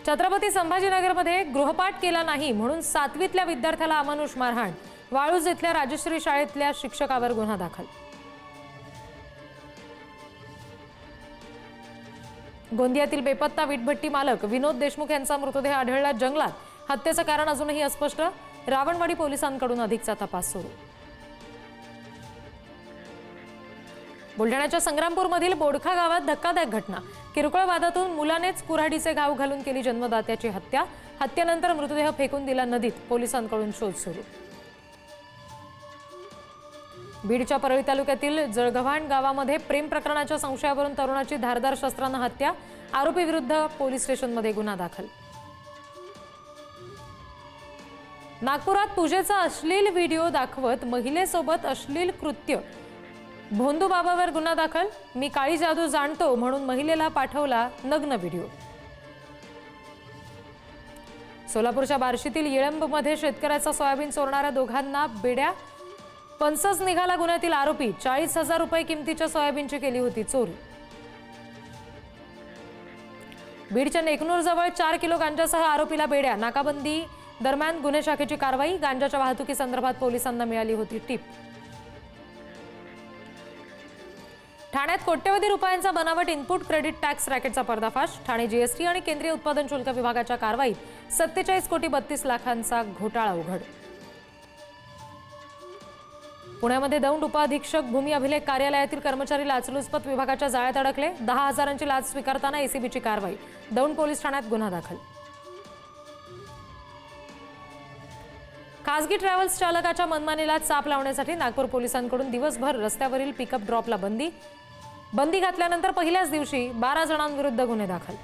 छत्रपती संभाजीनगरमध्ये गृहपाठ केला नाही म्हणून 7वीतल्या विद्यार्थ्याला अमानुष मारहाण। वाळूज इथल्या राजश्री शाळेतल्या शिक्षकावर गुन्हा दाखल। गोंदियातील बेपत्ता वीटभट्टी मालक विनोद देशमुख यांचा मृतदेह आढळला जंगलात। हत्येचं कारण अजूनही अस्पष्ट। रावणवाडी पोलिसांकडून अधिकचा तपास सुरू। बुलढाण्याच्या संग्रामपूरमधील बोडखा गावात धक्कादायक घटना। किरकोळ वादातून मुलानेच कुऱ्हाडीचे घाव घालून केली जन्मदात्याची हत्या। हत्येनंतर मृतदेह फेकून दिला नदीत। पोलिसांकडून शोध सुरू। बीडच्या परळी तालुक्यातील जळगव्हाण गावामध्ये प्रेम प्रकरणाच्या संशयावरून तरुणाची धारदार शस्त्राने हत्या। आरोपी विरुद्ध पोलीस स्टेशनमध्ये गुन्हा दाखल। नागपुरात पूजेचा अश्लील व्हिडिओ दाखवत महिलेसोबत अश्लील कृत्य। भोंदू बाबावर गुन्हा दाखल। मी काळी जादू जाणतो म्हणून महिलेला पाठवला नग्न व्हिडिओ। सोलापूरच्या बार्शीतील येळंबमध्ये शेतकऱ्याचा सोयाबीन चोरणाऱ्या दोघांना बेड्या। पंचस निघाला गुन्ह्यातील आरोपी। 40,000 रुपये किमतीच्या सोयाबीनची केली होती चोरी। बीडच्या नेकनूर जवळ 4 किलो गांजासह आरोपीला बेड्या। नाकाबंदी दरम्यान गुन्हे शाखेची कारवाई। गांजाच्या वाहतुकीसंदर्भात पोलिसांना मिळाली होती टीप। ठाण्यात कोट्यवधी रुपयांचा बनावट इनपुट क्रेडिट टॅक्स रॅकेटचा पर्दाफाश। ठाणे जीएसटी आणि केंद्रीय उत्पादन शुल्क विभागाच्या कारवाईत 47 कोटी 32 लाखांचा घोटाळा उघड। पुण्यामध्ये दौंड उपअधीक्षक भूमी अभिलेख कार्यालयातील कर्मचारी लाचलुचपत विभागाच्या जाळ्यात अडकले। 10,000ची लाच स्वीकारताना एसीबीची कारवाई। दौंड पोलीस ठाण्यात गुन्हा दाखल। खासगी ट्रॅव्हल्स चालकाच्या मनमानीला चाप लावण्यासाठी नागपूर पोलिसांकडून दिवसभर रस्त्यावरील पिकअप ड्रॉपला बंदी घातल्यानंतर पहिल्याच दिवशी 12 जणांविरुद्ध गुन्हे दाखल।